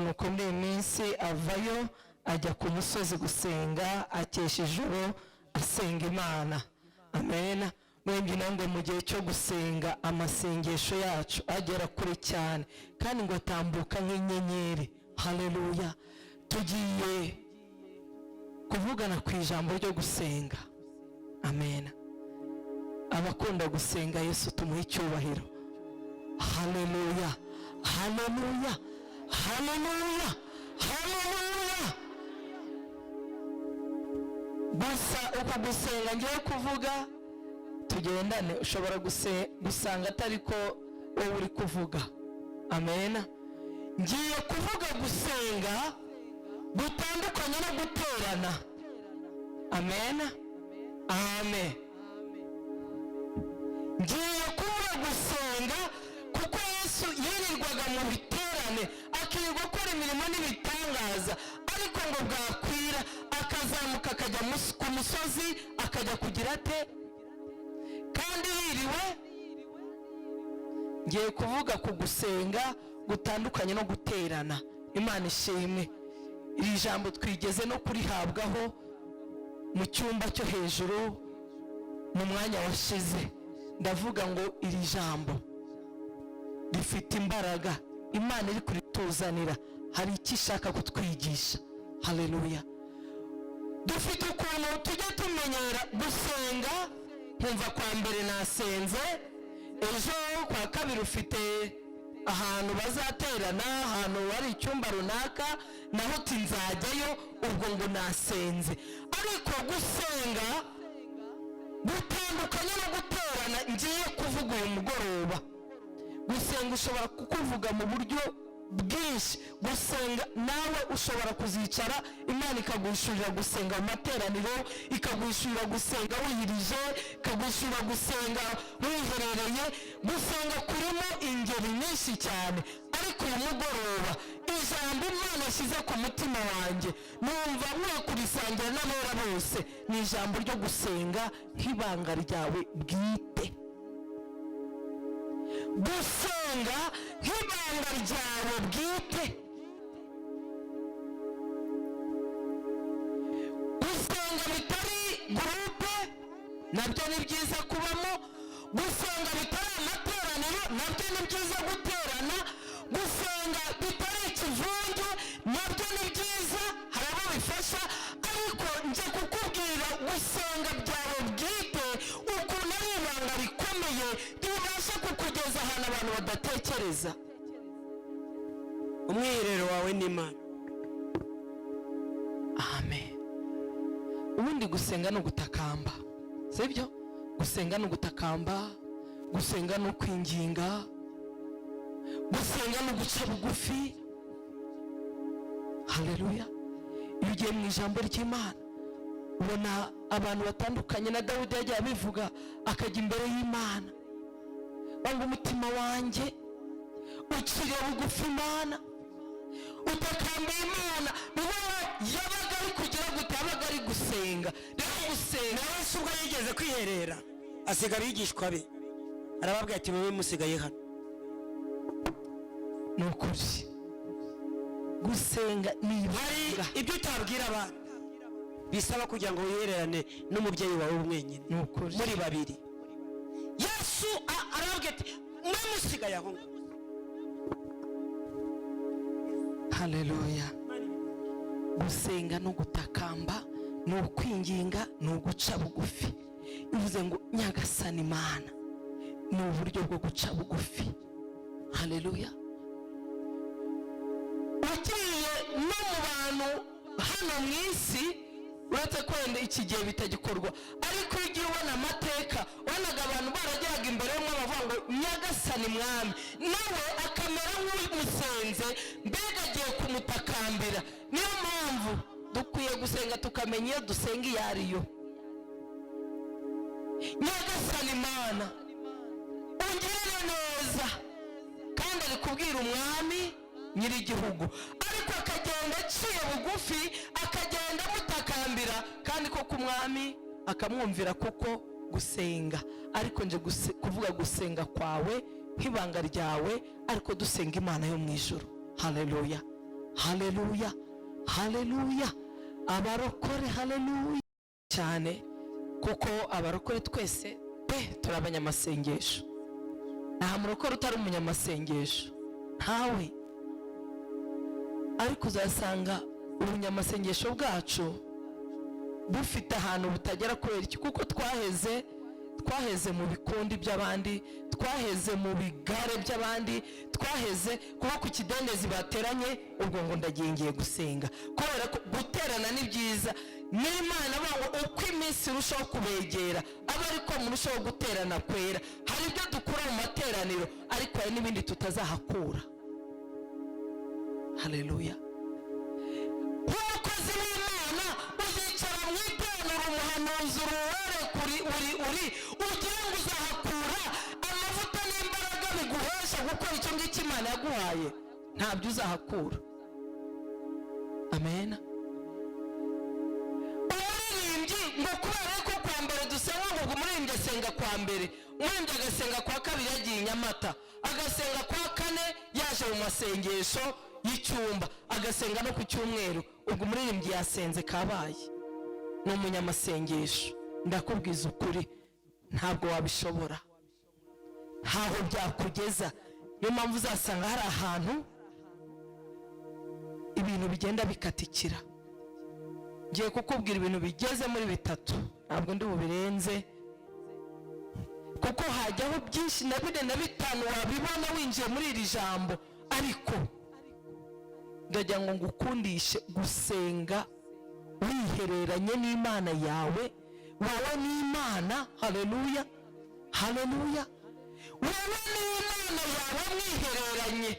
nuko muri iyi minsi avayo ajya ku musozi gusenga, akesha ijoro asenga Imana. Amen. Mwembi nange mu gihe cyo gusenga amasengesho yacu agera kure cyane kandi ngo atambuka nk'inyenyeri. Haleluya. Tugiye kuvugana ku ijambo ryo gusenga. Amen. Abakunda gusenga Yesu tumuhe icyubahiro. Haleluya. Haleluya. Haleluya. Haleluya. Gusa uko gusenga ngiye kuvuga tugendane, ushobora gusanga atari ko wowe uri kuvuga. Amen. Ngiye kuvuga gusenga gutandukanye no guterana. Amen. Amen. Ngiye kuvuga gusenga kuko Yesu yirirwaga mu biterane akirirwa gukora imirimo n'ibitangaza, ariko ngo bwakwira akazamuka akajya ku musozi akajya kugira ate kandi yiriwe. Ngiye kuvuga ku gusenga gutandukanye no guterana. Imana ishimwe. Iri jambo twigeze no kurihabwaho mu cyumba cyo hejuru mu mwanya washize. Ndavuga ngo iri jambo rifite imbaraga. Imana iri kurituzanira, hari icyo ishaka kutwigisha. Haleluya. Dufite ukuntu tujya tumenyera gusenga, nkumva kwa mbere nasenze, ejo kwa kabiri ufite ahantu bazaterana, ahantu hari icyumba runaka, naho tinzajyayo, ubwo ngo nasenze. Ariko gusenga gutandukanye no guterana ngiye kuvuga uyu mugoroba. Gusenga ushobora kukuvuga mu buryo bwinshi. Gusenga nawe ushobora kuzicara Imana ikaguhishurira gusenga mu materaniro, ikaguhishurira gusenga wiyirije, ikaguhishurira gusenga wiherereye. Gusenga kurimo ingeri nyinshi cyane, ariko uyu mugoroba ijambo Imana yashyize ku mutima wanjye numva nkwiye kurisangira n'abera bose, ni ijambo ryo gusenga nk'ibanga ryawe bwite. Gusenga nk'ibanga ryawe bwite. Gusenga bitari gurupe nabyo ni byiza kubamo. Gusenga bitari amateraniro nabyo ni byiza guterana. Gusenga bitari ikivunge nabyo ni byiza, hari abo bifasha. Ariko nje kukubwira gusenga byawe bwite ukuntu ari ibanga rikomeye ribasha kukugeza ahantu abantu badatekereza. Umwiherero wawe ni Imana. Amen. Ubundi gusenga no gutakamba, sibyo? Gusenga no gutakamba, gusenga no kwinginga, gusenga no guca bugufi. Haleluya. Iyo ugiye mu ijambo ry'Imana ubona abantu batandukanye. Na Dawidi yagiye abivuga, akajya imbere y'Imana, wanga umutima wanjye uciriye bugufi Imana, utakambiye Imana. Niwe yabaga ari kugira gutabaga ari gusenga. Rero gusenga Yesu ubwo yigeze kwiherera asigara yigishwa be, arababwira ati mwe musigaye hano. Nukuri gusenga ni ibanga. Ibyo utabwira abantu bisaba kugira ngo wihererane n'umubyeyi wawe umwenyine muri babiri. Yesu arababwira ati mwe musigaye aho. Haleluya. Gusenga no gutakamba, no kwinginga, no guca bugufi. Bivuze ngo Nyagasani Imana ni uburyo bwo guca bugufi. Haleluya. Ugiye no mu bantu hano mu isi, uretse kwenda iki gihe bitagikorwa, ariko igihe ubona amateka, ubonaga abantu barageraga imbere y'umwe bavuga ngo Nyagasani Mwami, nawe akamera nk'umusenze, mbega agiye kumutakambira. Niyo mpamvu dukwiye gusenga tukamenya iyo dusenga iyo ariyo. Nyagasani Imana ungirire neza, kandi ari kubwira umwami nyir'igihugu, ariko akagenda aciye bugufi, akagenda amutakambira, kandi koko umwami akamwumvira kuko gusenga. Ariko nje kuvuga gusenga kwawe nk'ibanga ryawe, ariko dusenga Imana yo mu ijuru. Haleluya. haleluya, haleluya. Abarokore haleluya cyane, kuko abarokore twese turi abanyamasengesho. Nta murokore utari umunyamasengesho, ntawe. Ariko uzasanga ubunyamasengesho bwacu bufite ahantu butagera kubera iki? Kuko twaheze mu bikundi by'abandi, twaheze mu bigare by'abandi, twaheze kuba ku kidendezi bateranye ubwo ngo ndagiye gusenga. Kubera ko guterana ni byiza, n'Imana bawo uko iminsi irushaho kubegera aba ariko murushaho guterana kwera. Hari ibyo dukura mu materaniro, ariko hari n'ibindi tutazahakura. Haleluya. Umukozi w'Imana uzicara mu iteraniro, umuhanuzi uruwere uri ugira ngo uzahakura amavuta n'imbaraga biguhesha gukora icyo ngicyo Imana yaguhaye, ntabyo uzahakura. Amen. Umuririmbyi ngo kubera ko kwa mbere dusenga, ngo umuririmbyi asenga kwa mbere, umuririmbyi agasenga kwa kabiri yagiye i Nyamata, agasenga kwa kane yaje mu masengesho y'icyumba, agasenga no ku cyumweru. Ubwo umuririmbyi yasenze kabaye, ni umunyamasengesho. Ndakubwiza ukuri, ntabwo wabishobora, ntaho byakugeza. Niyo mpamvu uzasanga hari ahantu ibintu bigenda bikatikira. Ngiye kukubwira ibintu bigeze muri bitatu, ntabwo ndi bubirenze, kuko hajyaho byinshi na bine na bitanu wabibona winjiye muri iri jambo. Ariko ndagira ngo ngukundishe gusenga wihereranye n'Imana yawe, wowe n'Imana. Haleluya, haleluya. Wowe n'Imana yawe mwihereranye,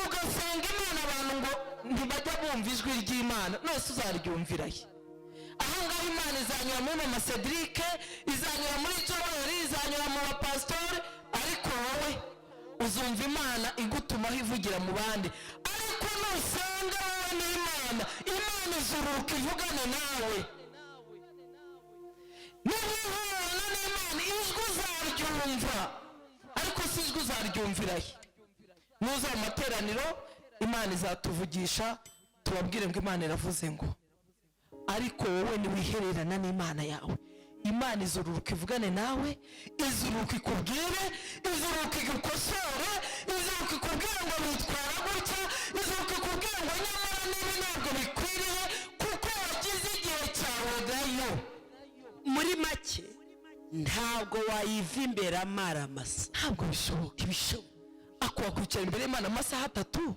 ugasenga Imana. Abantu ngo ntibajya bumva ijwi ry'Imana, nose uzaryumvira he? Ahangaha Imana izanyura muri Mama Cedric, izanyura muri Joel, izanyura mu bapasitori, ariko wowe uzumva Imana igutumaho ivugira mu bandi. Ariko nusenga wowe n'Imana, Imana izuruka ivugane nawe. Niwihorana n'Imana, ijwi uzaryumva, ariko si ijwi uzaryumvira he? Nuza mu materaniro Imana izatuvugisha, tubabwire ngo Imana iravuze ngo. Ariko wowe niwihererana n'Imana yawe, Imana izuruka ivugane nawe, izuruka ikubwire, izuruka igukosore, izuruka ikubwire ngo witwara gutya, izuruka ikubwire ngo nyamara niba ntabwo bikwiriye, kuko wagize igihe cyawe gayo. Muri make ntabwo wayiva imbere amara amasa, ntabwo bishoboka. Ako wakwicara imbere y'Imana amasaha 3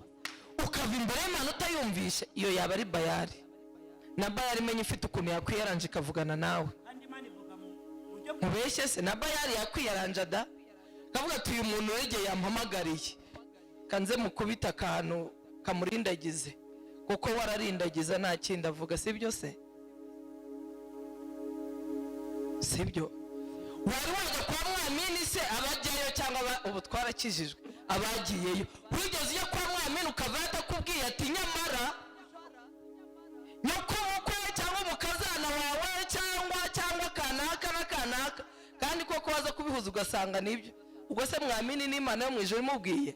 ukava imbere y'Imana utayumvishe, iyo yaba ari Bayali. Na Bayali menye ifite ukuntu yakwiyaranje ikavugana nawe. Mubeshye se, na Bayali yakwiyaranja da, kavuga ati uyu muntu wegeye yampamagariye, kanze mukubita akantu kamurindagize, kuko wararindagiza nta kindi avuga. Sibyo se? Sibyo? Wari wajya kwa Mwamini se abajyayo, cyangwa ubu twarakijijwe abagiyeyo? Wigeze ujya kwa Mwamini ukava atakubwiye ati nyamara nyoko mukwe cyangwa umukazana wawe cyangwa kanaka na kanaka, kandi koko waza kubihuza ugasanga nibyo? Ubwo se Mwamini n'Imana yo mu ijuru imubwiye?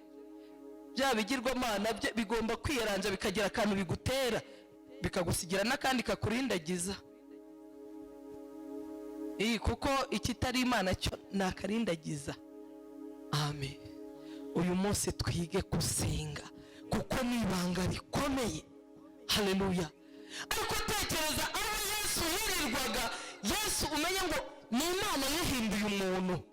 Bya bigirwamana bigomba kwiyaranja, bikagira akantu bigutera, bikagusigira n'akandi kakurindagiza. Kuko ikitari Imana cyo nakarindagiza. Amen. Uyu munsi twige gusenga, kuko ni ibanga rikomeye. Haleluya. Ariko tekereza aho Yesu yirirwaga. Yesu umenye ngo ni Imana yahinduye umuntu,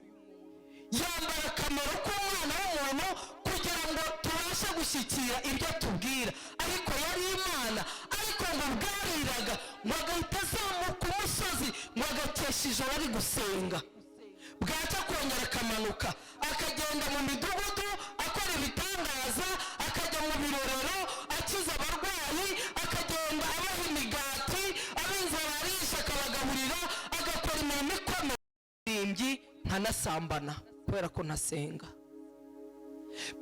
yambara akamaro k'umwana w'umuntu kugira ngo tubashe gushyikira ibyo tubwira. Ariko yari Imana, ariko ngo bwariraga ngo agahita azamuka umusozi, ngo agakesha ijoro ari gusenga, bwacya kongera akamanuka, akagenda mu midugudu akora ibitangaza, akajya mu birorero akiza abarwayi, akagenda abaha imigati, ab'inzara arisha akabagaburira, agakora imirimo ikomeye. Nkanasambana kubera ko ntasenga.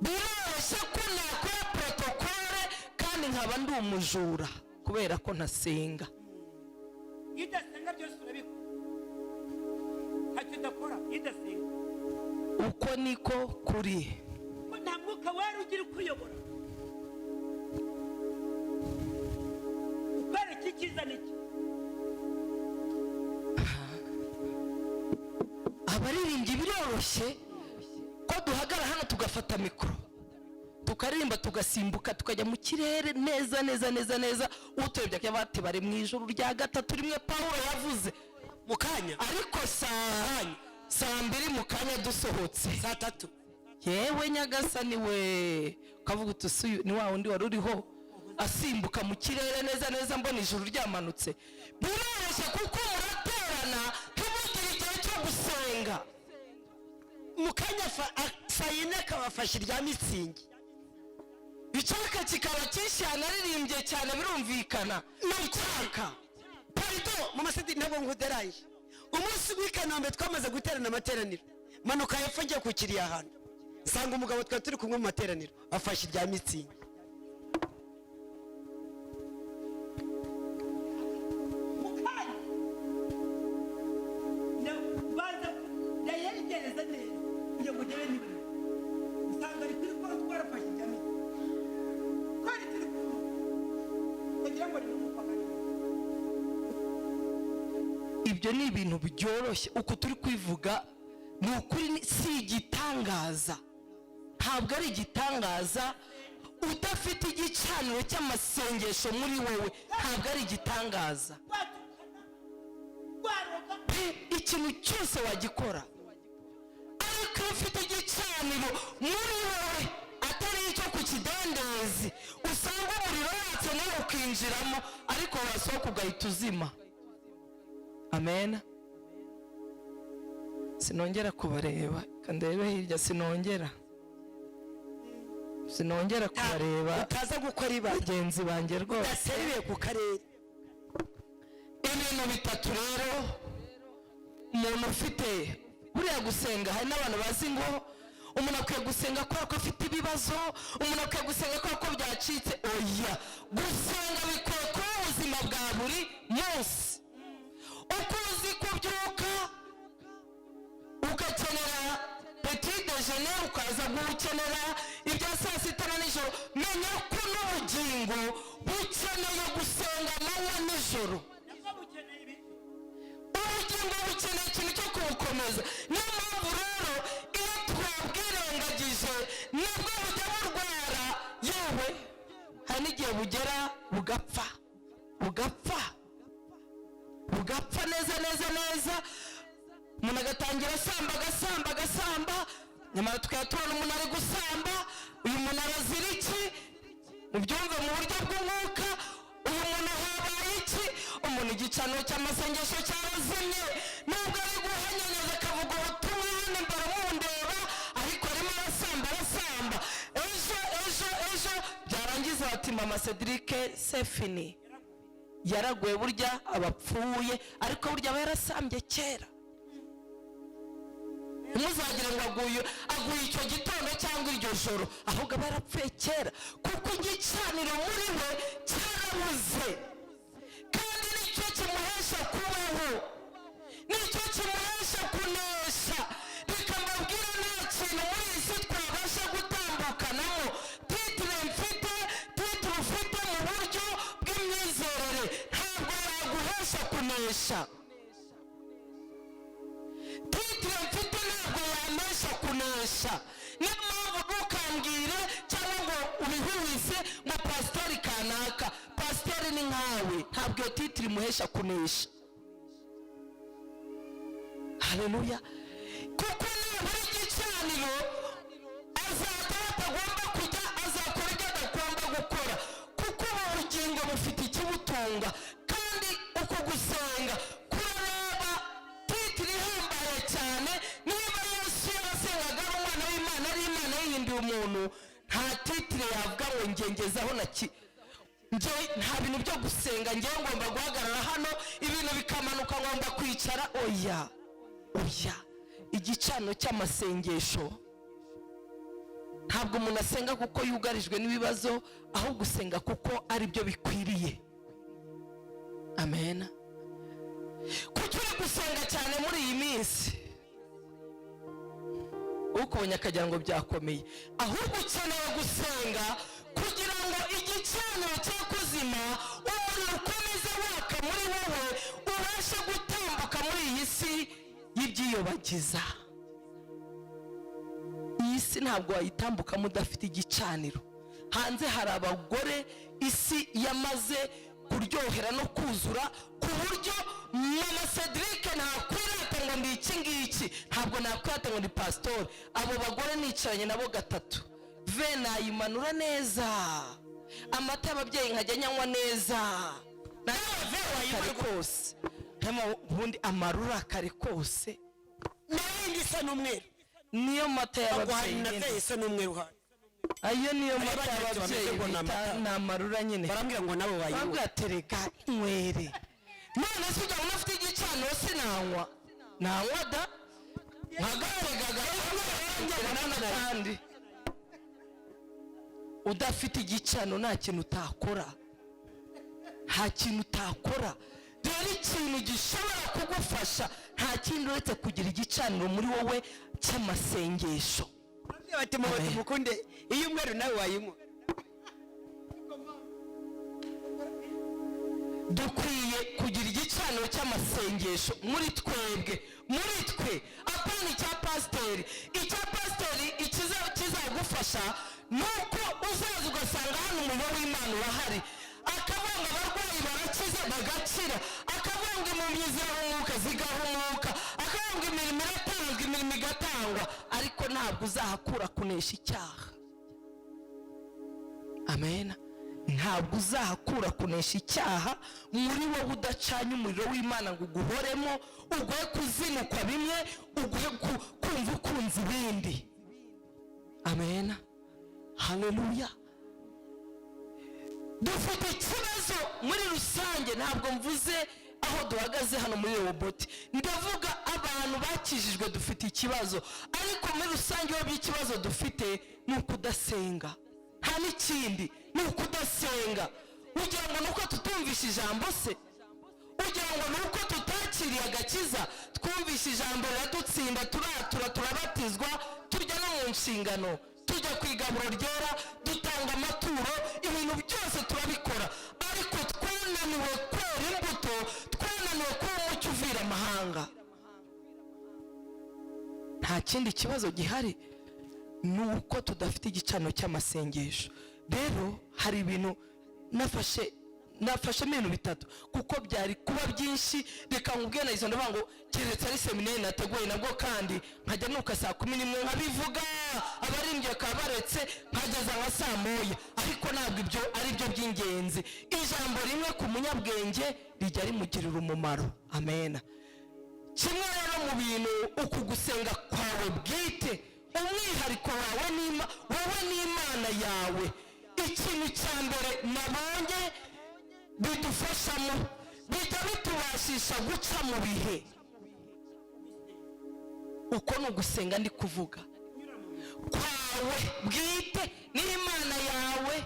Biroroshye ko nakora protokole kandi nkaba ndi umujura kubera ko ntasenga. Idasenga byose urabikora, ntacyo udakora idasenga. Uko niko kuri. Nta mwuka wera ugira ukuyobora. abaririmbyi biroroshye ko duhagarara hano tugafata mikoro tukaririmba tugasimbuka tukajya mu kirere neza neza neza neza, uturebye akaba ati bari mu ijoro rya gatatu rimwe Pawulo yavuze mu kanya, ariko saa mbiri mu kanya dusohotse saa tatu. yewe nyagasani we, ukavuga uti ni wa wundi wari uriho asimbuka mu kirere neza neza mbona ijuru ryamanutse. biroroshye kuko muraterana ntibugire igihe cyo gusenga. mu kanya sayine kabafashe irya mitsingi, icyaka kikaba cyishyana aririmbye cyane birumvikana. n'icyaka parido mu masedi ntabwo nkuderaye. umunsi w'Ikanombe twamaze guterana amateraniro, manuka hepfo ngiye ku kiriya ahantu nsanga umugabo twari turi kumwe mu materaniro afashe irya mitsingi. ibyo ni ibintu byoroshye uko turi kwivuga, ni ukuri, si igitangaza, ntabwo ari igitangaza. udafite igicaniro cy'amasengesho muri wowe ntabwo ari igitangaza. ikintu cyose wagikora, ariko ufite igicaniro muri wowe atari icyo ku kidendezi, usanga umuriro watse nawe ukinjiramo ariko wasohoka ugahita uzima. amen. sinongera kubareba, kandebe hirya, sinongera kubareba, utaza gukora ibanga bagenzi banjye rwose udaseruye ku karere. ibintu bitatu rero umuntu ufite buriya gusenga, hari n'abantu bazi ngo umuntu akwiye gusenga kubera ko afite ibibazo, umuntu akwiye gusenga kubera ko byacitse. oya, gusenga bikwiye kuba ubuzima bwa buri munsi. uko uzi kubyuka ugakenera petit déjeuner, ukaza gukenera ibya saa sita na nijoro, menya ko n'ubugingo bukeneye gusenga amanywa nijoro. ubugingo bukeneye ikintu cyo kubukomeza. niyo mpamvu rero iyo twabwirengagije nibwo bujya burwara, yewe hari n'igihe bugera bugapfa neza neza neza. umuntu agatangira agasamba, nyamara tukaba tubona umuntu ari gusamba. uyu muntu arazira iki? mubyumve mu buryo bw'umwuka, uyu muntu habaye iki? umuntu igicaniro cy'amasengesho cyarazimye, nubwo ari guhanyanyaza akavuga ubutumwa hano imbere mundeba, ariko arimo arasamba. ejo byarangiza bati mama Cedric Sefini yaraguye, burya abapfuye, ariko burya aba yarasambye kera. ntuzagira ngo aguye icyo gitondo cyangwa iryo joro, ahubwo aba yarapfuye kera, kuko igicaniro muri we cyarabuze. kandi nicyo kimuhesha kubaho, nicyo kimuhesha kunesha. reka mbabwire, nta kintu muri iyi si twabasha gutambukanamo. titire ufite mu buryo bw'imyizerere ntabwo yaguhesha kunesha. titire mfite ntabwo yamesha kunesha. niyo mpamvu ntukambwire cyangwa ngo ubihwihise ngo pasiteri kanaka. pasiteri ni nkawe, ntabwo iyo titire imuhesha kunesha. haleluya. kuko nibura igicaniro azajya batagomba kujya, azakora ibyo adagomba gukora, kuko ubu bugingo bufite ikibutunga. kandi uko gusenga kurareba titire ihambaye cyane. niba Yesu yarasengaga ari umwana w'Imana, ari Imana yihinduye umuntu, nta titire yavuga ngo ngengezaho nta bintu byo gusenga ngewe ngomba guhagarara hano ibintu bikamanuka ngomba kwicara. oya, igicaniro cy'amasengesho ntabwo umuntu asenga kuko yugarijwe n'ibibazo, ahubwo gusenga kuko ari byo bikwiriye. amen. kuki uri gusenga cyane muri iyi minsi? ukubonye akagira ngo byakomeye, ahubwo ukeneye gusenga kugira ngo igicaniro cyo kuzima umuriro ukomeze waka muri wowe, ubashe gutambuka muri iyi si kubyiyobagiza. Iyi si ntabwo wayitambukamo udafite igicaniro. Hanze hari abagore isi yamaze kuryohera no kuzura ku buryo mama Cedric ntakwirata ngo ndi iki ngiki, ntabwo nakwirata ngo ndi pastor. Abo bagore nicaranye nabo gatatu, ve nayimanura neza, amata y'ababyeyi nkajya nyanywa neza, kare kose ubundi amarura kare kose n'indi isa n'umweru, niyo mata y'ababyeyi nyine isa n'umweru hano. Ayo niyo mata y'ababyeyi bita n'amarura nyine. Barambwira ngo nabo bayinywa. Barambwira tereka inywere. None se ujya unafite igicaniro sinanywa, nanywa da nkagaregaga kandi udafite igicaniro nta kintu utakora, nta kintu utakora. Rero ikintu gishobora kugufasha nta kindi uretse kugira igicaniro muri wowe cy'amasengesho. Bati mukunde iyo umweru nawe wayinywa. Dukwiye kugira igicaniro cy'amasengesho muri twebwe, muri twe, apana icya pasiteri. Icya pasiteri kizagufasha nuko uzaza ugasanga hano umuriro w'Imana urahari, akabanga abarwayi barakiza bagakira, akabanga impumyi zirahumuka zigahumuka, akabanga imirimo iratanzwa imirimo igatangwa, ariko ntabwo uzahakura kunesha icyaha. Amen. Ntabwo uzahakura kunesha icyaha muri wowe udacanye umuriro w'Imana ngo uguhoremo, uguhe kuzinukwa bimwe, uguhe kumva ukunze ibindi. Amen. Haleluya. Dufite ikibazo muri rusange, ntabwo mvuze aho duhagaze hano muri Roboti, ndavuga abantu bakijijwe dufite ikibazo, ariko muri rusange iyo by'ikibazo dufite ni ukudasenga. Nta n'ikindi, ni ukudasenga. Ugira ngo nuko tutumvisha ijambo se? Ugira ngo nuko tutakiriye agakiza? Twumvisha ijambo riradutsinda, turatura, turabatizwa, turya no mu nshingano, tujya ku igaburo ryera, dutanga amaturo, ibintu byose turabikora, ariko twananiwe kwera imbuto, twananiwe kuba umucyo uvira amahanga. Nta kindi kibazo gihari, nuko tudafite igicaniro cy'amasengesho. Rero hari ibintu nafashemo ibintu bitatu, kuko byari kuba byinshi. Reka nkubwire na izo ndavuga ngo keretse ari seminari nateguye nabwo, kandi nkajya nuka saa 11 nkabivuga, abaririmbyi bakaba baretse nkageza nka saa 1, ariko ntabwo ibyo ari byo by'ingenzi. Ijambo rimwe ku munyabwenge rijya rimugirira umumaro. Amen. Kimwe rero mu bintu uku gusenga kwawe bwite, umwihariko wawe wowe n'Imana yawe, ikintu cya mbere nabonye bidufashamo, bijya bitubashisha guca mu bihe, uko ni ugusenga ndi kuvuga kwawe bwite n'Imana yawe,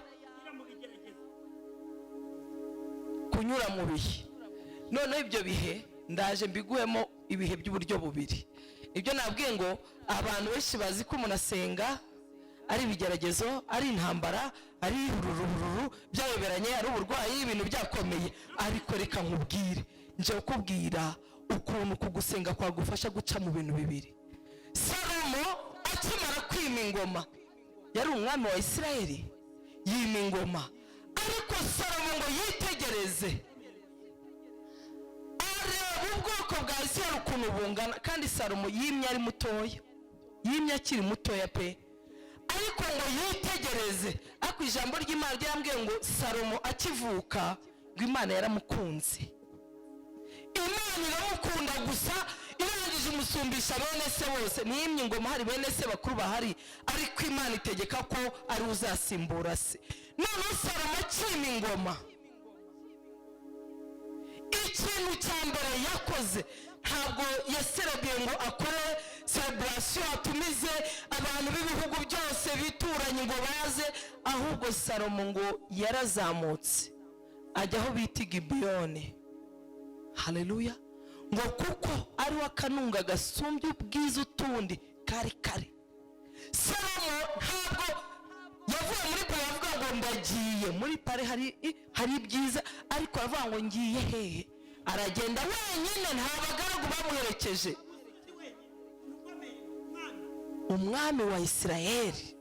kunyura mu bihe. Noneho ibyo bihe ndaje mbiguhemo ibihe by'uburyo bubiri. Ibyo nabwiye ngo abantu benshi bazi ko umuntu asenga ari ibigeragezo, ari intambara, ari hururu byayoberanye, ari uburwayi, ibintu byakomeye. Ariko reka nkubwire, nje kukubwira ukuntu kugusenga kwagufasha guca mu bintu bibiri. Salomo akimara kwima ingoma, yari umwami wa Isirayeli, yima ingoma, ariko Salomo ngo yitegereze, areba ubwoko bwa Isirayeli ukuntu bungana, kandi Salomo yimye ari mutoya, yimye akiri mutoya pe, ariko ngo yitegereze. Ariko ijambo ry'Imana ryambwiye ngo Salomo akivuka ngo Imana yaramukunze. Imana iramukunda gusa, irangije umusumbisha bene se bose. Niyimye ingoma hari bene se bakuru bahari, ariko Imana itegeka ko ari uzasimbura se. None Salomo akima ingoma, ikintu cya mbere yakoze, ntabwo yaserebye ngo akore celebration atumize abantu b'ibihugu byose bituranye ngo baze, ahubwo Salomo ngo yarazamutse ajya aho bita Gibeyoni. Haleluya. Ngo kuko ari we akanunga gasumbye ubwiza utundi kari kari. Salomo ntabwo yavuye muri pare avuga ngo ndagiye muri pare, hari ibyiza, ariko avuga ngo ngiye hehe. Aragenda wenyine, nta bagaragu bamuherekeje. umwami wa Isirayeli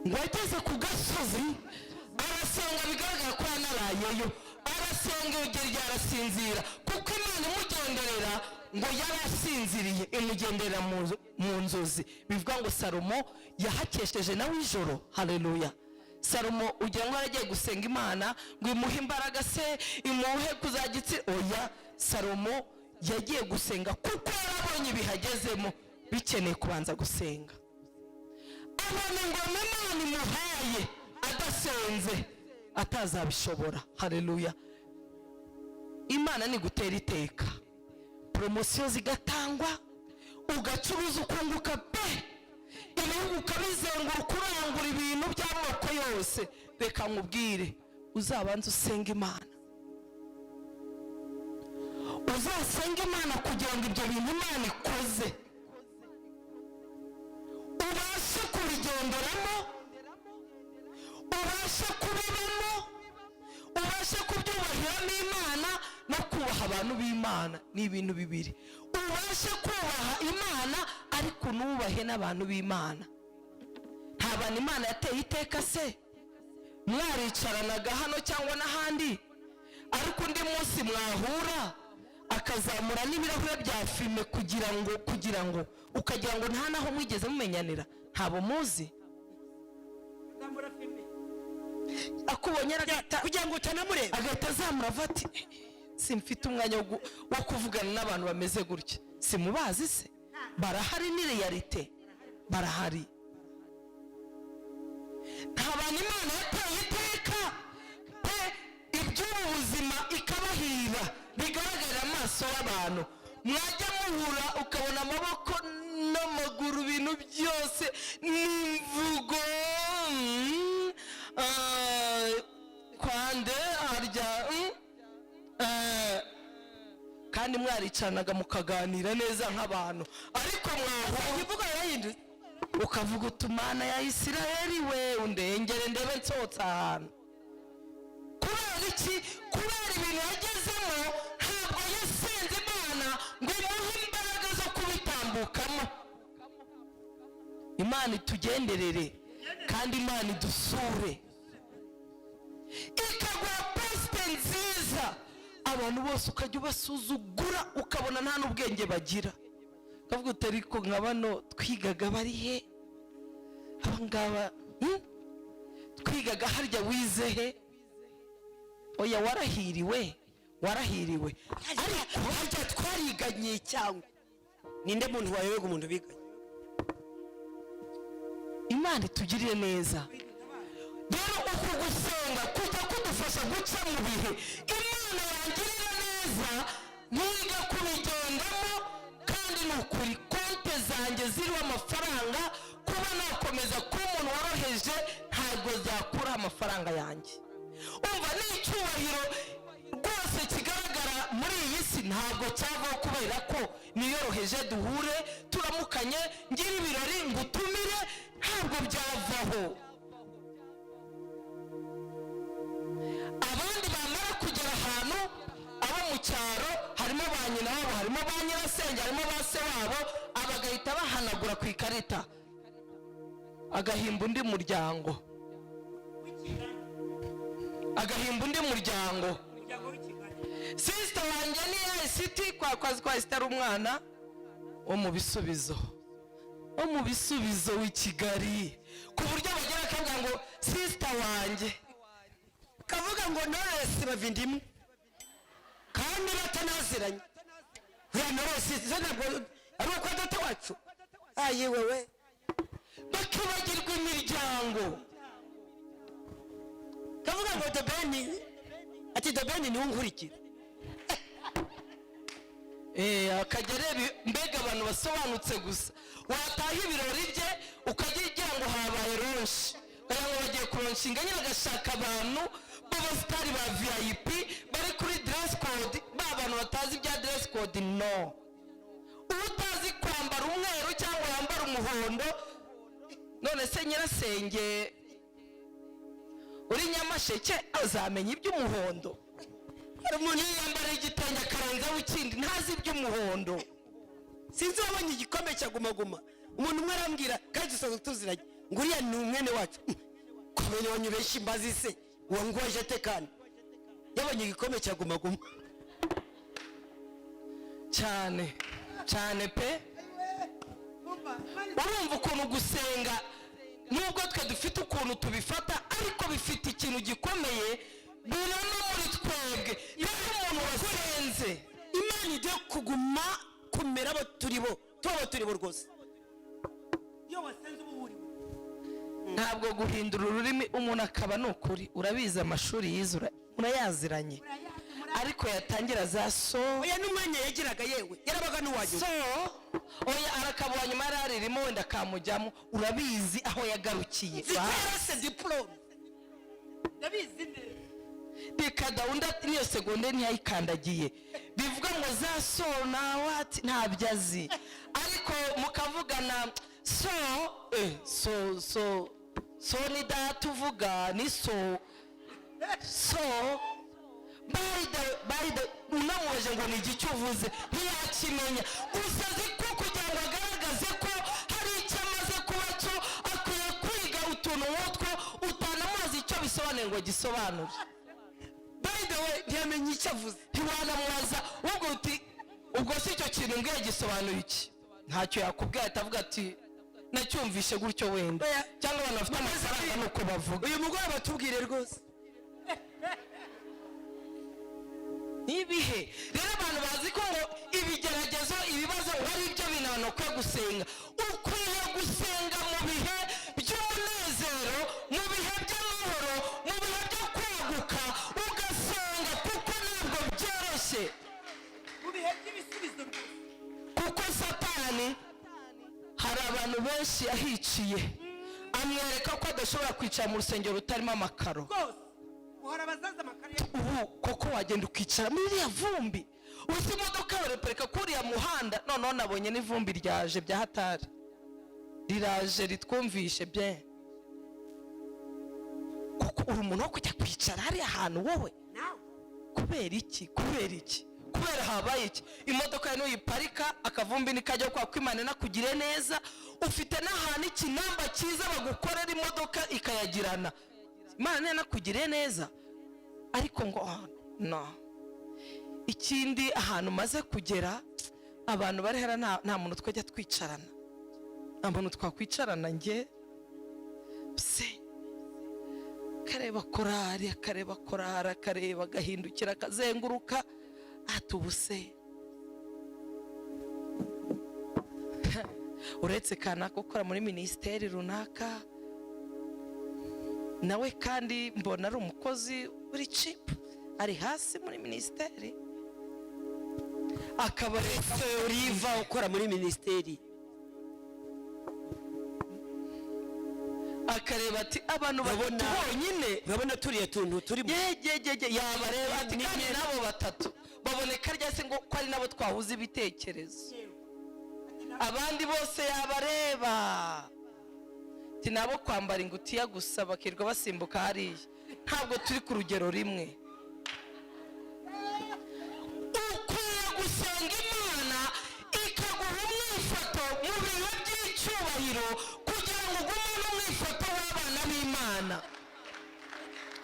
ngo ageze ku gasozi arasenga, bigaragara ko yanarayeyo, arasenga urugero ryarasinzira, kuko Imana imugenderera ngo yari asinziriye, imugenderera mu nzozi. Bivuga ngo Salomo yahakesheje nawe ijoro. Haleluya. Salomo ugira ngo aragiye gusenga Imana ngo imuhe imbaraga se, imuhe kuzagitsira. Oya, Salomo yagiye gusenga kuko yarabonye ibihagezemo bikeneye kubanza gusenga. Abona ingoma Imana imuhaye adasenze atazabishobora. Haleluya. Imana ni gutera iteka, promosiyo zigatangwa, ugacuruza ukunguka pe, ibihugu ukabizenguruka urangura ibintu by'amoko yose. Reka nkubwire, uzabanza usenga Imana, uzasenga Imana kugira ngo ibyo bintu Imana ikoze ubashe kubigenderamo, ubashe kubibamo, ubashe kubyubahiramo Imana no kubaha abantu b'Imana. Ni ibintu bibiri. Ubashe kubaha Imana ariko nubahe n'abantu b'Imana. Nta bantu Imana yateye iteka se mwaricaranaga hano cyangwa n'ahandi, ariko undi munsi mwahura akazamura n'ibirahure bya filime kugira ngo ukagira ngo nta naho mwigeze mumenyanira? Ntabo muzi? Akubonye kugira ngo utanamureba, agahita azamura ati simfite umwanya wo kuvugana n'abantu bameze gutya. Simubazi se? Barahari, ni realite, barahari. Nta bantu Imana yateye iteka pe iby'ubu buzima ikabahira bigaragarira amaso y'abantu. Mwajya muhura ukabona amaboko n'amaguru, ibintu byose n'imvugo, kwande harya, kandi mwaricanaga mukaganira neza nk'abantu, ariko mwahura ivuga yarahindutse, ukavuga utumana ya Isirayeli we undengere ndebe nsotsa ahantu. Kubera iki? Kubera ibintu yagezemo ntabwo yasenze Imana ngo imuhe imbaraga zo kubitambukamo. Imana itugenderere kandi Imana idusure, ikaguha posite nziza, abantu bose ukajya ubasuzugura ukabona nta n'ubwenge bagira. Kavuga uti ariko nka bano twigaga bari he? Abangaba twigaga harya wize he? Oya, warahiriwe, warahiriwe. ariko harya twariganye cyangwa ninde muntu wayoberwa umuntu biganye? Imana itugirire neza. Rero uku gusenga kujya kudufasha guca mu bihe Imana yangirira neza, ntiga kubigendamo. Kandi ni ukuri konte zanjye ziriho amafaranga, kuba nakomeza kuba umuntu woroheje ntabwo byakura amafaranga yanjye. Umva, ni icyubahiro rwose kigaragara muri iyi si ntabwo cyavaho, kubera ko niyoroheje duhure turamukanye ngira ibirori ngutumire, ntabwo byavaho. Abandi bamara kugera ahantu, abo mu cyaro harimo ba nyina wabo, harimo ba nyirasenge, harimo ba se wabo, abagahita bahanagura ku ikarita agahimba undi muryango, agahimba undi muryango. Sister wanjye ni ICT kwa Esther, umwana wo mu Bisubizo, wo mu Bisubizo w'i Kigali, ku buryo bagera akavuga ngo sister wanjye, kavuga ngo Knowless bavindimwe kandi batanaziranye. Ya Knowless ntabwo ari uko data wacu, ayi wewe, bakibagirwa imiryango. kavuga ngo Debeni, ati Debeni ni unkurikira. Akagere mbega abantu basobanutse gusa, wataha ibirori bye ukajya ugira ngo habaye ronshi, kugira ngo bagiye kuronshinga, nyine agashaka abantu b'abasitari ba VIP bari kuri dress code, ba bantu batazi ibya dress code. No, utazi kwambara umweru cyangwa yambara umuhondo. None se nyirasenge uri Nyamasheke azamenya iby'umuhondo? Umuntu yambara igitenge akarenzaho ikindi ntazi iby'umuhondo. Sinzi wabonye igikombe cya Guma Guma umuntu umwe arambwira kandi dusanzwe tuziranye ngo uriya ni umwene wacu kubera wanyubeshya imbazi se wangwaje ate kandi yabonye igikombe cya Guma Guma cyane cyane pe. urumva ukuntu gusenga nubwo twe dufite ukuntu tubifata ariko bifite ikintu gikomeye bino no muri twebwe. iyo umuntu wasenze Imana ijya kuguma kumera abo turi bo rwose. iyo wasenze ubu uri ntabwo guhindura ururimi umuntu akaba n'ukuri. urabizi amashuri yizura urayaziranye ariko yatangira za so oya n'umwanya yagiraga yewe yarabaga n'uwajya so oya arakabwa nyuma yaririmo wenda kamujyamo. urabizi aho yagarukiye zikarase diplome ndabizi neza bikada unda niyo segonde ntiyayikandagiye bivuga ngo za so na what ntabyo azi ariko mukavugana so ni data uvuga ni so by the unamuje ngo ni igice uvuze ntiyakimenya gusa azi ko kugira ngo agaragaze ko hari icyo amaze kuba cyo akwiye kwiga utuntu nk'utwo utanamuzi icyo bisobanuye ngo gisobanure. by the way ntiyamenye icyo avuze ntiwanamubaza ubwo uti ubwo si icyo kintu mbwiye gisobanuye iki ntacyo yakubwiye ahita avuga ati nacyumvishe gutyo wenda cyangwa abantu bafite amafaranga nuko bavuga. uyu mugore batubwire rwose ibihe rero abantu bazi ko ngo ibigeragezo ibibazo ari ibyo bintu abantu bakwiye gusenga. ukwiye gusenga mu bihe by'umunezero mu bihe by'amahoro mu bihe byo kwaguka ugasenga kuko ntabwo byoroshye mu bihe by'ibisubizo kuko satani hari abantu benshi ahiciye amwereka ko adashobora kwicara mu rusengero rutarimo amakaro. ubu koko wagenda ukicara muri iriya vumbi uzi imodoka barepereka kuri uriya muhanda noneho nabonye n'ivumbi ryaje bya hatari riraje ritwumvishe bye kuko uri umuntu wo kujya kwicara hariya hantu wowe kubera iki kubera habaye iki imodoka yawe nuyiparika akavumbi nikajya kwa kwimana nakugire neza ufite n'ahantu ikinamba cyiza bagukorera imodoka ikayagirana Imana nakugire neza ariko ngo no ikindi ahantu maze kugera abantu bari hera nta muntu twajya twicarana nta muntu twakwicarana nge se kareba korari akareba agahindukira akazenguruka atubuse uretse kanaka ukora muri minisiteri runaka nawe kandi mbona ari umukozi uri cipu ari hasi muri minisiteri akaba Oliva ukora muri minisiteri akareba ati abantu batatu bonyine urabona turiya tuntu turi yabareba ati kandi nabo batatu baboneka ryase ngo ko ari nabo twahuza ibitekerezo abandi bose yabareba ati nabo kwambara ingutiya gusa bakirwa basimbuka hariya ntabwo turi ku rugero rimwe. ukwiye gusenga Imana ikaguha umwifato mu bihe by'icyubahiro kugira ngo ugume n'umwifato w'abana b'Imana.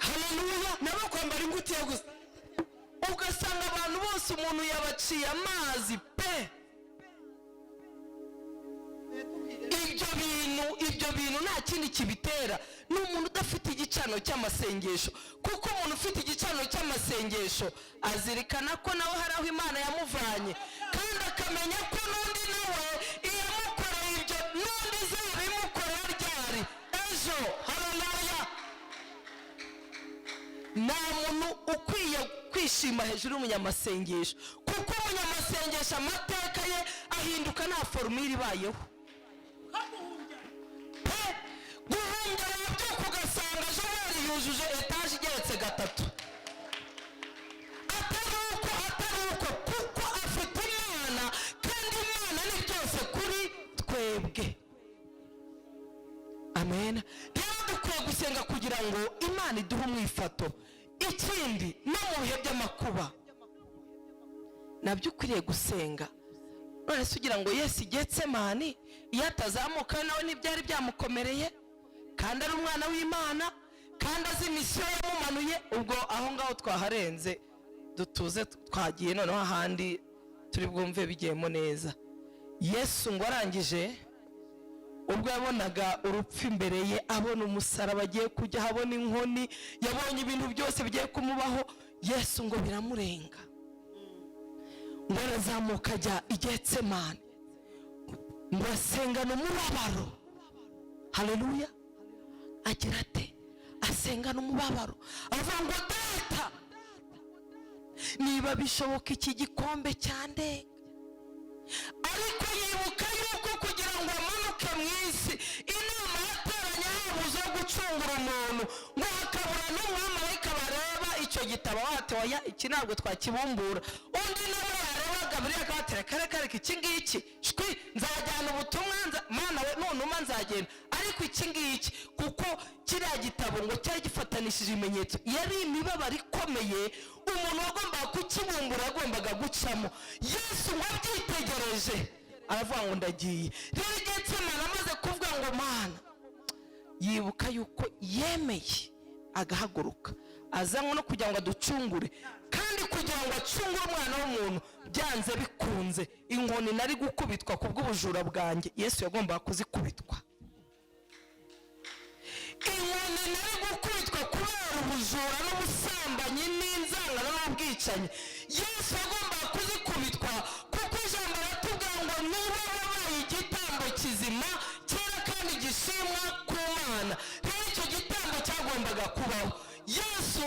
haleluya. nabo kwambara ingutiya gusa ugasanga abantu bose umuntu yabaciye amazi pe. ibyo bintu nta kindi kibitera ni umuntu udafite igicaniro cy'amasengesho kuko umuntu ufite igicaniro cy'amasengesho azirikana ko nawe hari aho Imana yamuvanye kandi akamenya ko n'undi nawe iyamukoreye ibyo n'undi izabimukorera ryari ejo. haleluya. nta muntu ukwiye kwishima hejuru y'umunyamasengesho kuko umunyamasengesho amateka ye ahinduka nta forumire ibayeho. guhunga wabyuka ugasanga joweli yujuje etaje igeretse gatatu atari uko kuko afite Imana kandi Imana ni byose kuri twebwe. amen. rero dukwiye gusenga kugira ngo Imana iduhe umwifato. ikindi no mu bihe by'amakuba nabyo ukwiriye gusenga none se ugira ngo Yesu Getsemani iyo atazamuka nawe ntibyari byamukomereye, kandi ari umwana w'Imana, kandi azi misiyo yamumanuye. Ubwo aho ngaho twaharenze, dutuze twagiye noneho ahandi turi bwumve bigiyemo neza. Yesu ngo arangije, ubwo yabonaga urupfu imbere ye, abona umusaraba agiye kujya, abona inkoni, yabonye ibintu byose bigiye kumubaho, Yesu ngo biramurenga, ngo arazamuka ajya i Getsemani, ngo asengana umubabaro. Haleluya! Agira ate? Asengana umubabaro, avuga ngo Data, niba bishoboka iki gikombe cyandenga. Ariko yibuka yuko kugira ngo amanuke mu isi, inama yateranye habuze gucungura umuntu, ngo hakabura n'umumarayika bareba icyo gitabo, bati oya, iki ntabwo twakibumbura. Undi nawe yarebaga buriya akabatera, kare iki ngiki shwi, nzajyana ubutumwa, Mana we nunuma nzagenda. Ariko iki ngiki, kuko kiriya gitabo ngo cyari gifatanishije ibimenyetso, yari imibabaro ikomeye, umuntu wagombaga kukibumbura yagombaga gucamo. Yesu ngo abyitegereje aravuga ngo ndagiye. Rero Getsemani amaze kuvuga ngo Mana, yibuka yuko yemeye agahaguruka, azanywe no kugira ngo aducungure, kandi kugira ngo acungure umwana w'umuntu byanze bikunze, inkoni nari gukubitwa ku bw'ubujura bwanjye, Yesu yagombaga kuzikubitwa. Inkoni nari gukubitwa kubera ubujura n'ubusambanyi n'inzangano n'ubwicanyi, Yesu yagombaga kuzikubitwa, kuko ijambo ratubwira ngo niba wabaye igitambo kizima kera kandi gishimwa ku Mana, rero icyo gitambo cyagombaga kubaho. Yesu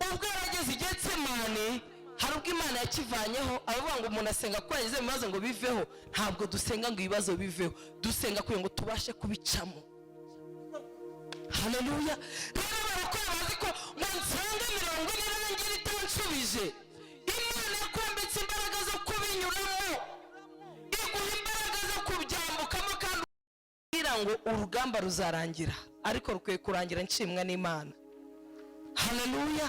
ubwo yarageze i Getsemani, hari ubwo Imana yakivanyeho, abavuga ngo umuntu asenga ko yagize ibibazo ngo biveho. Ntabwo dusenga ngo ibibazo biveho, dusenga kugira ngo tubashe kubicamo. Haleluya! Rero barakora bazi ko ngo nsenge 40 irangira itansubije. Imana yakwambitse imbaraga zo kubinyuramo, iguha imbaraga zo kubyambukamo, kandi kugira ngo urugamba ruzarangira, ariko rukwiye kurangira nshimwa n'Imana. Haleluya!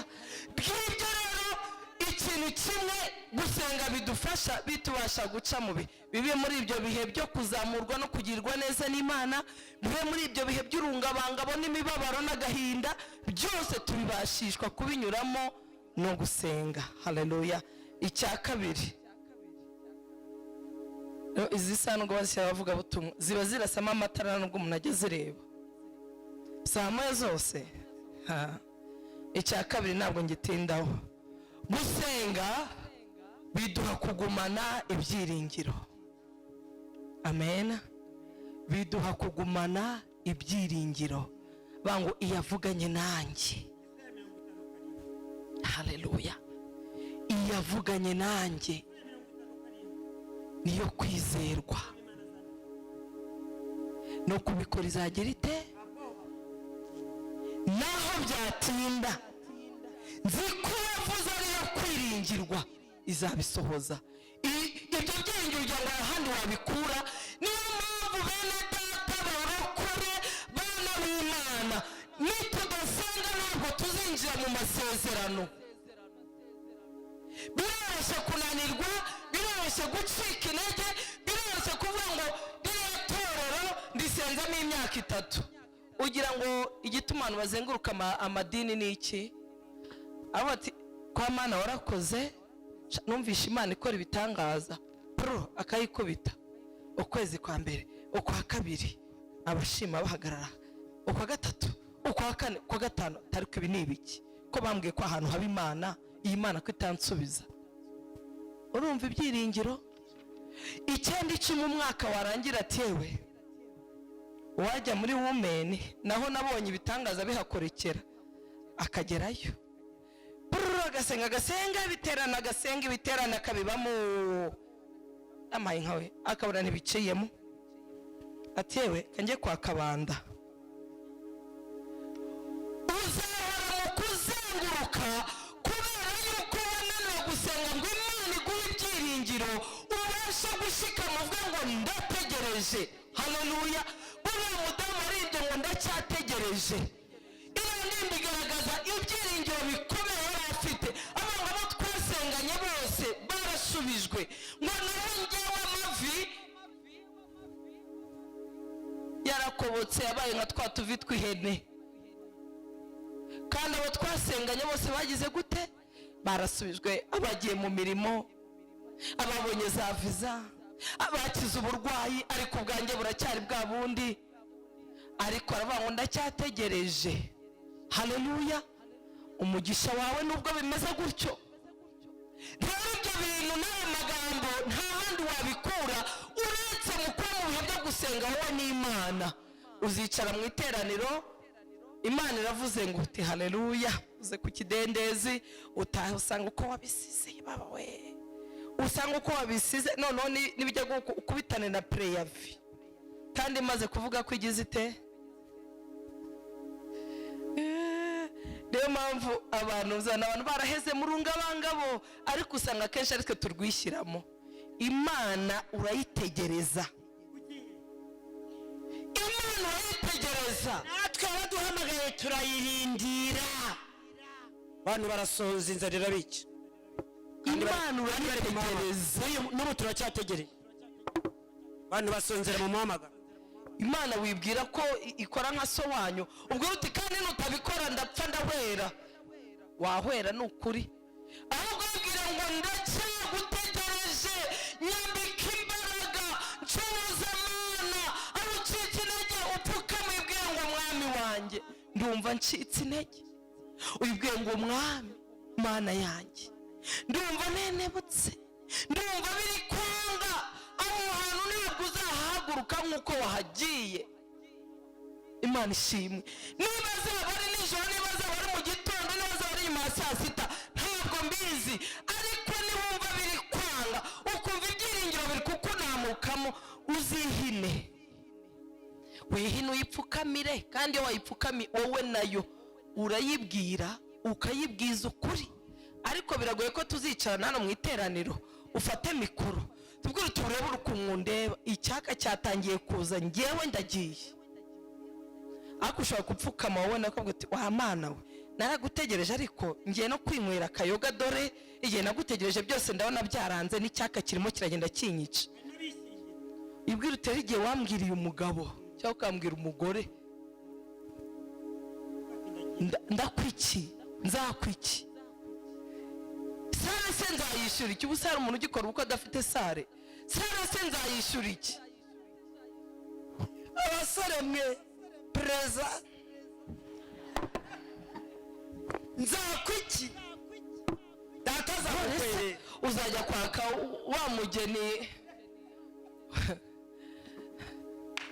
Bw'ibyo rero ikintu kimwe gusenga bidufasha, bitubasha guca mu bibe muri ibyo bihe byo kuzamurwa no kugirirwa neza n'Imana, bibe muri ibyo bihe by'urungabangabo n'imibabaro n'agahinda, byose tubibashishwa kubinyuramo no gusenga. Haleluya! Icya kabiri, izi sandwa bashyira bavuga butumwa ziba zirasama amatara nubwo umuntu ajya zireba saa moya zose. Icya kabiri ntabwo ngitindaho, gusenga biduha kugumana ibyiringiro. Amen. Biduha kugumana ibyiringiro, bango iyavuganye nanjye. Haleluya! Iyavuganye nanjye niyo kwizerwa, no kubikora izagira ite, naho byatinda nzi ko yavuze ariyo kwiringirwa, izabisohoza. Ibyo byiringiro kugira ngo ahandi wabikura. Niyo mpamvu bene data barokore, bana b'Imana, nitudasenga ntabwo tuzinjira mu masezerano. Biroroshye kunanirwa, biroroshye gucika intege, biroroshye kuvuga ngo ririya torero ndisenzemo imyaka 3. Ugira ngo igituma abantu bazenguruka amadini ni iki? Abo ati kwa Mana warakoze, numvisha Imana ikora ibitangaza, akayikubita. Ukwezi kwa mbere, ukwa kabiri abashima bahagarara, ukwa gatatu, ukwa kane, ukwa gatanu, tariko ibi ni ibiki? Ko bambwiye ko ahantu haba Imana, iyi Mana ko itansubiza. Urumva ibyiringiro? 9 umwaka warangira ati yewe wajya muri Women, naho nabonye ibitangaza bihakorekera, akagerayo agasenga biterana kabibamo amaye nkawe, akabura ntibiciyemo. Ati yewe kanjye kwa Kabanda, uzahora mu kuzenguruka kubera yuko wananiwe gusenga ngo Imana iguhe ibyiringiro, ubasha gushikama uvuga ngo ndategereje. Haleluya! Buriya mudamu ari ibyo ngo ndacyategereje, iyo ndimba igaragaza ibyiringiro bikomeye yari afite. Abangabo twasenganye bose barasubijwe, ngo naho njyewe amavi yarakobotse yabaye nka twa tuvi tw'ihene. Kandi abo twasenganye bose bagize gute? Barasubijwe, abagiye mu mirimo, ababonye za viza, abakize uburwayi, ariko ubwanjye buracyari bwa bundi. Ariko aravuga ngo ndacyategereje. Haleluya. Umugisha wawe nubwo bimeze gutyo. Rero ibyo bintu n'ayo magambo nta handi wabikura uretse mu kuba mu bihe byo gusenga wowe n'Imana. Uzicara mu iteraniro, Imana iravuze ngo uti haleluya, uze ku kidendezi utahe usanga uko wabisize baba we, usanga uko wabisize noneho nibijya ukubitane na preyavi. Kandi maze kuvuga ko igize ite? Niyo mpamvu abantu uzana abantu baraheze mu rungabangabo, ariko usanga kenshi aritwe turwishyiramo. Imana urayitegereza, Imana urayitegereza, natwe abaduhamagaye turayirindira. Abantu barasonza inzara irabica. Imana urayitegereza, n'ubu turacyategereje. Abantu basonzera mu muhamagaro. Imana wibwira ko ikora nka so wanyu, ubwo uti kandi nutabikora ndapfa ndahwera. Wahwera n'ukuri, ahubwo wibwira ngo ndacyagutegereje, nyambika imbaraga, ncuruza Mana, aho ucitse intege upfukame wibwire ngo mwami wanjye ndumva ncitse intege. Wibwire ngo mwami Mana yanjye ndumva nenebutse, ndumva biri kwanga, aho hantu ntabwo uzahaguruka nk'uko wahagiye. Imana ishimwe. Niba zaba ari nijoro, niba zaba ari mu gitondo, niba zaba ari nyuma ya saa sita, ntabwo mbizi, ariko niwumva biri kwanga ukumva ibyiringiro biri kukunamukamo, uzihine. Wihine uyipfukamire, kandi iyo wayipfukamiye wowe nayo urayibwira, ukayibwiza ukuri. Ariko biragoye ko tuzicarana hano mu iteraniro ufate mikoro tubwire turebe ukuntu ndeba, icyaka cyatangiye kuza ngewe ndagiye. Ariko ushobora gupfukama wowe nako uti wa Mana we naragutegereje, ariko ngiye no kwinywera akayoga, dore igihe nagutegereje byose ndabona byaranze, n'icyaka kirimo kiragenda kinyica. Ibwira utera igihe wambwiriye umugabo cyangwa ukambwira umugore, ndakwiki nzakwiki, sare se nzayishyura iki? Ubu sare umuntu ugikora ubukwe adafite sare, sare se nzayishyura iki? Abasore mwe preza nzakwiki, dataza kwere uzajya kwaka wa mugeni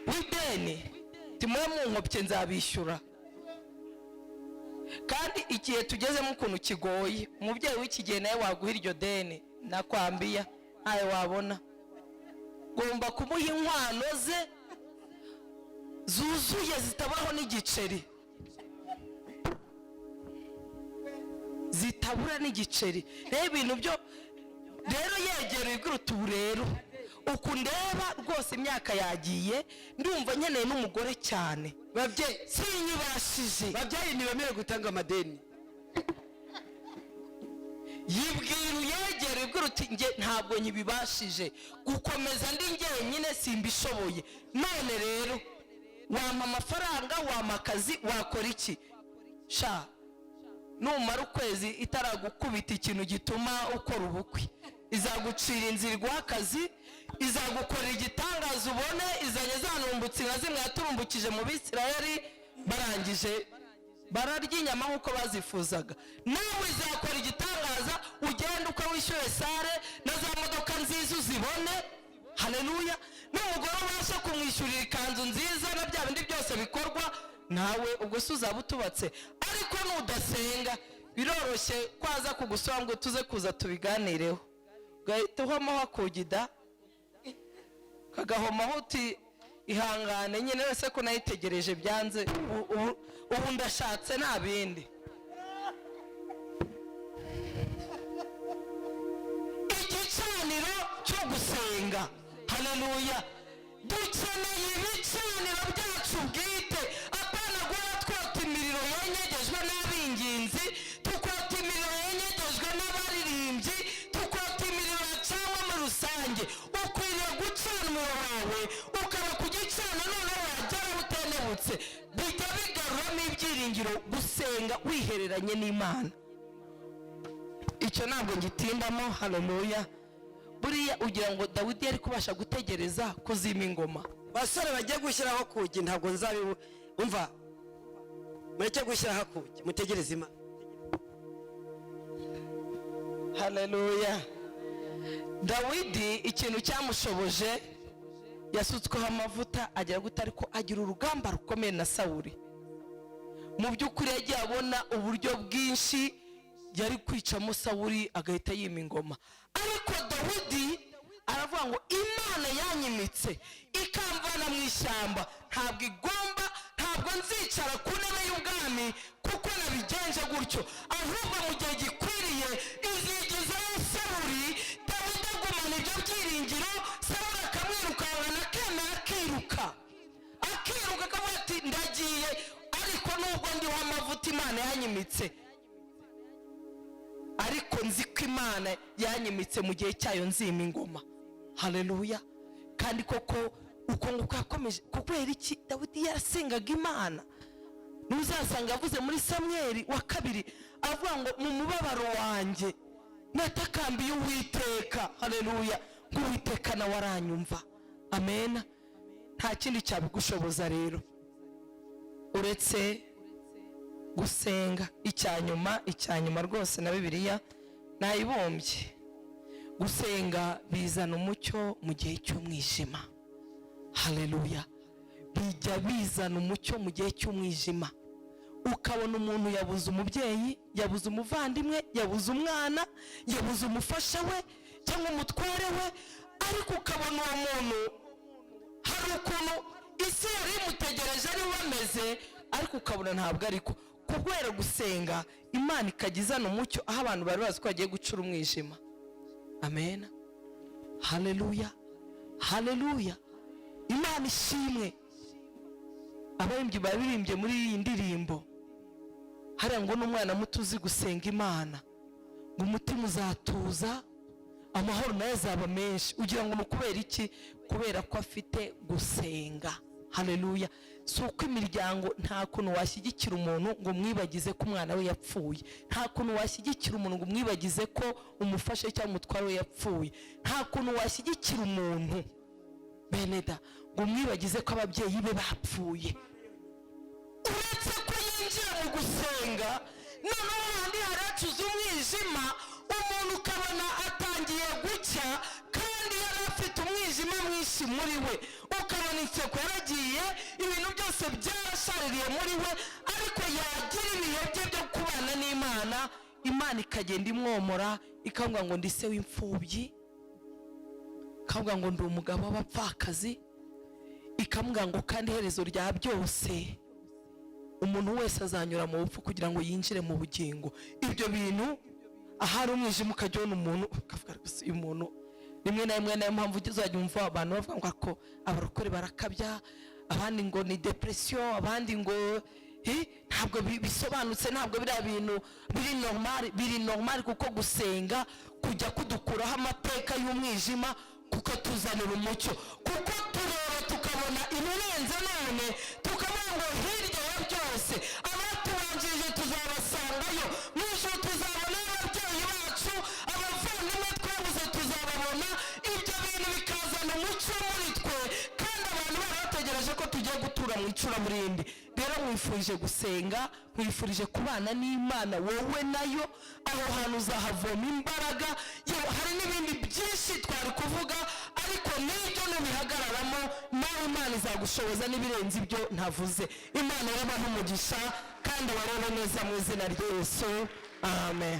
w'ideni, timwe mu nkopye nzabishyura. Kandi igihe tugezemo ukuntu kigoye, umubyeyi w'iki gihe nawe waguha iryo deni nakwambiya ntayo wabona. Gomba kumuha inkwano ze zuzuye zitabaho n'igiceri, zitabura n'igiceri. Rero ibintu byo rero yegereye ibwira ubu rero uku ndeba rwose imyaka yagiye, ndumva nkeneye n'umugore cyane. babyeyi sinyibashije, babyeyi ntibemere gutanga amadeni. yibwira uyegereye ibwira uti nge ntabwo nyibibashije gukomeza ndi njyenyine, simbishoboye. None rero wampa amafaranga, wampa akazi, wakora iki? Sha numara ukwezi itaragukubita ikintu gituma ukora ubukwe, izagucira inzira iguha akazi, izagukorera igitangaza ubone, izanye zanumbutse nka zimwe yaturumbukije mu Bisirayeli barangije bararya inyama nk'uko bazifuzaga. Nawe izakora igitangaza, ugenda ukawishyura sare na za modoka nziza uzibone. Haleluya. N'umugore ubasha kumwishyurira ikanzu nziza na bya bindi byose bikorwa, nawe ubwo se uzaba utubatse. Ariko nudasenga biroroshye kwaza kugusaba ngo tuze kuza tubiganireho, gahita uhomaho akugida kagahomaho uti ihangane nyine wese ko nayitegereje byanze, ubu ndashatse nta bindi. Igicaniro cyo gusenga. Haleluya. Dukeneye ibicaniro byacu bwite, apana guhora twota imiriro yenyegejwe n'abinginzi, tukota imiriro yenyegejwe n'abaririmbyi, tukota imiriro yacanwa muri rusange. Ukwiriye gucana umuriro wawe ukaba ku gicana, noneho wagera byahindutse bijya bigaruramo ibyiringiro gusenga wihereranye n'Imana. Icyo ntabwo ngitindamo. Haleluya. Buriya ugira ngo Dawidi yari kubasha gutegereza kuzima ingoma. Basore bagiye gushyiraho kugi ntabwo umva mureke gushyiraho kugi mutegereze Imana. Haleluya. Dawidi ikintu cyamushoboje yasutsweho amavuta agera gutari ko agira urugamba rukomeye na Sawuli. Mu by'ukuri yagiye abona uburyo bwinshi yari kwicamo Sawuli agahita yima ingoma, ariko Dawidi aravuga ngo Imana yanyimitse ikamvana mu ishyamba ntabwo nzicara ku ntebe y'ubwami kuko nabigenje gutyo, ahubwo mu gihe gikwiriye izigizaho Sawuli. Dawidi agumana ibyo byiringiro, Sawuli akamwirukankana akemera akiruka akavuga ati ndagiye, ariko nubwo ndiho amavuta Imana yanyimitse, ariko nzi ko Imana yanyimitse mu gihe cyayo nzima ingoma. Haleluya. Kandi koko uko nguko yakomeje. Kubera iki? Dawidi yarasengaga Imana. Nuzasanga avuze muri Samweli wa 2 avuga ngo mu mubabaro wanjye natakambiye Uwiteka. Haleluya. Uwiteka nawe aranyumva. Amen. Nta kindi cyabigushoboza rero uretse gusenga. Icyanyuma rwose na Bibiliya nayibombye. Gusenga bizana umucyo mu gihe cy'umwijima. Haleluya. Bijya bizana umucyo mu gihe cy'umwijima. Ukabona umuntu yabuze umubyeyi, yabuze umuvandimwe, yabuze umwana, yabuze umufasha we cyangwa umutware we, ariko ukabona uwo muntu hari ukuntu isi yari imutegereje ari bameze, ariko ukabona ntabwo ariko. Kubera gusenga Imana ikagizana umucyo aho abantu bari bazi ko bagiye gucura umwijima. Amen. Haleluya. Haleluya. Imana ishimwe. Abaririmbyi baririmbye muri iyi ndirimbo hariya ngo n'umwana muto uzi gusenga Imana ngo umutima uzatuza, amahoro nayo azaba menshi. Ugira ngo nukubera iki? Kubera ko afite gusenga. Haleluya. So uko imiryango nta kuntu washyigikira umuntu ngo mwibagize ko umwana we yapfuye, nta kuntu washyigikira umuntu ngo mwibagize ko umufashe cyangwa umutware we yapfuye, nta kuntu washyigikira umuntu beneda ngo mwibagize ko ababyeyi be bapfuye. Uretse ko yinjira mu gusenga noneho handi haracuza umwijima, umuntu ukabona atangiye gucya kandi yari afite umwijima mwinshi muri we, ukabona inseko yaragiye, ibintu byose byarashaririye muri we, ariko yagira ibihe bye byo kubana n'Imana, Imana ikagenda imwomora ikavuga ngo ndi se w'imfubyi, ikavuga ngo ndi umugabo w'abapfakazi, ikavuga ngo kandi iherezo rya byose umuntu wese azanyura mu bupfu kugira ngo yinjire mu bugingo. Ibyo bintu ahari umwijima ukajyona umuntu ukavuga gusa uyu muntu rimwe na rimwe nayo mpamvu uzajya umva abantu bavuga ngo ko abarokore barakabya, abandi ngo ni depression, abandi ngo ntabwo bisobanutse, ntabwo biriya bintu biri normal kuko gusenga kujya kudukuraho amateka y'umwijima kuko tuzanira umucyo, kuko tureba tukabona ibirenze none tukavuga ngo hirya ya byose abatubanjirije tuzabasangayo, n'ijoro tuzabona ababyeyi bacu, abavandimwe twabuze tuzababona. Ibyo bintu bikazana umucyo muri twe kandi abantu bari bategereje ko tugiye gutura mu icuraburindi. Rero mwifurije gusenga, mwifurije kubana n'Imana wowe nayo, aho hantu uzahavoma imbaraga. Hari n'ibindi byinshi twari kuvuga, ariko n'ibyo nubihagararamo nawe Imana izagushoboza n'ibirenze ibyo ntavuze. Imana yabaha umugisha kandi abarebe neza mu izina rya Yesu. Amen.